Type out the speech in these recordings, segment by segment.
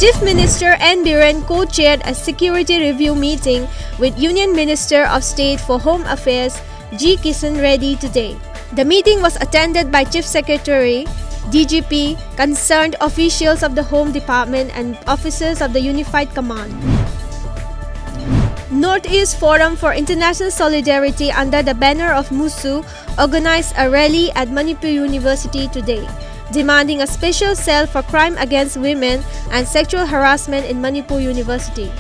Chief Minister N. Biren co-chaired a security review meeting with Union Minister of State for Home Affairs G. Kishan Reddy today. The meeting was attended by Chief Secretary, DGP, concerned officials of the Home Department and officers of the Unified Command. Northeast Forum for International Solidarity under the banner of MUSU organized a rally at Manipuri University today, demanding a special cell for crime against women and sexual harassment in Manipur University.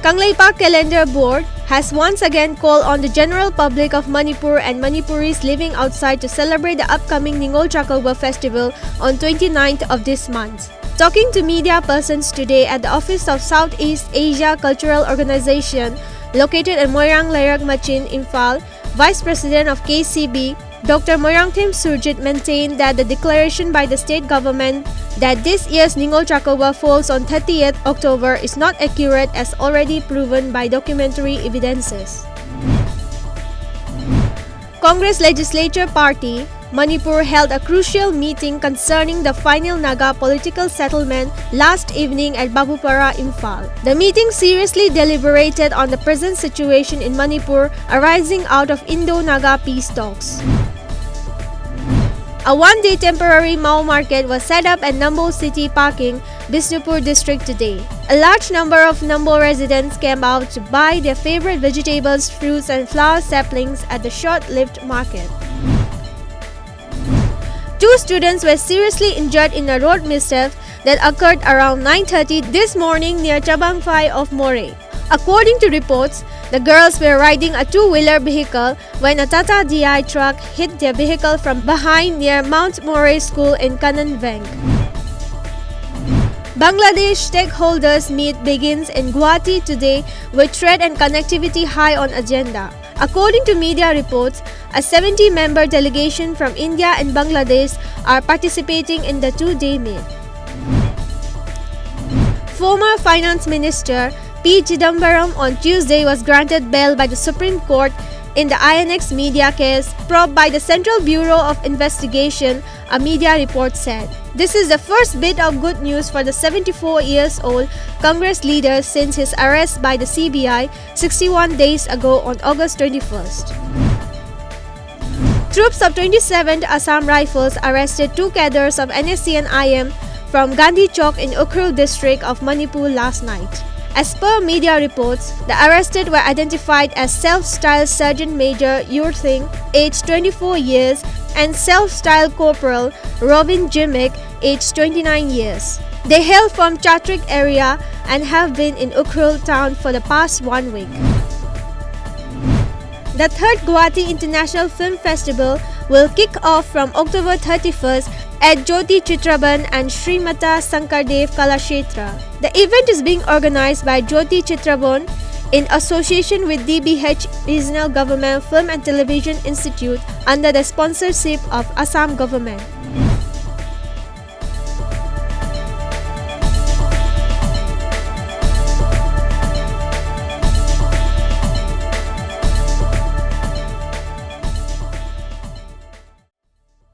Kangleipak Calendar Board has once again called on the general public of Manipur and Manipuris living outside to celebrate the upcoming Ningol Chakulba festival on 29th of this month. Talking to media persons today at the office of Southeast Asia Cultural Organization located at Moirang Lairak Machin, Imphal, Vice President of KCB, Dr. Moirangthim Surjit maintained that the declaration by the state government that this year's Ningol Chakulba falls on 30th October is not accurate as already proven by documentary evidences. Congress Legislature Party, Manipur held a crucial meeting concerning the final Naga political settlement last evening at Babupara, Imphal. The meeting seriously deliberated on the present situation in Manipur arising out of Indo-Naga peace talks. A one-day temporary Mao market was set up at Nambo City Parking, Bisnupur district today. A large number of Nambo residents came out to buy their favorite vegetables, fruits and flower saplings at the short-lived market. Two students were seriously injured in a road mishap that occurred around 9:30 this morning near Chabangphai of More. According to reports, the girls were riding a two-wheeler vehicle when a Tata DI truck hit their vehicle from behind near Mount More School in Kananveng. Bangladesh stakeholders meet begins in Guwahati today with trade and connectivity high on agenda. According to media reports, a 70-member delegation from India and Bangladesh are participating in the two-day meet. Former Finance Minister P. Chidambaram on Tuesday was granted bail by the Supreme Court in the INX media case probed by the Central Bureau of Investigation, a media report said. This is the first bit of good news for the 74-year-old Congress leader since his arrest by the CBI 61 days ago on August 21st. Troops of 27th Assam Rifles arrested two cadres of NSC and IM from Gandhi Chowk in Ukhrul district of Manipur last night. As per media reports, the arrested were identified as self-styled Sergeant Major Yurthing, aged 24 years, and self-styled Corporal Robin Jimmick, aged 29 years. They hail from Chatrik area and have been in Ukhrul town for the past 1 week. The third Guwahati International Film Festival will kick off from October 31st at Jyoti Chitraban and Srimata Sankardev Kalakshetra. The event is being organized by Jyoti Chitraban in association with DBH Regional Government Film and Television Institute under the sponsorship of Assam Government.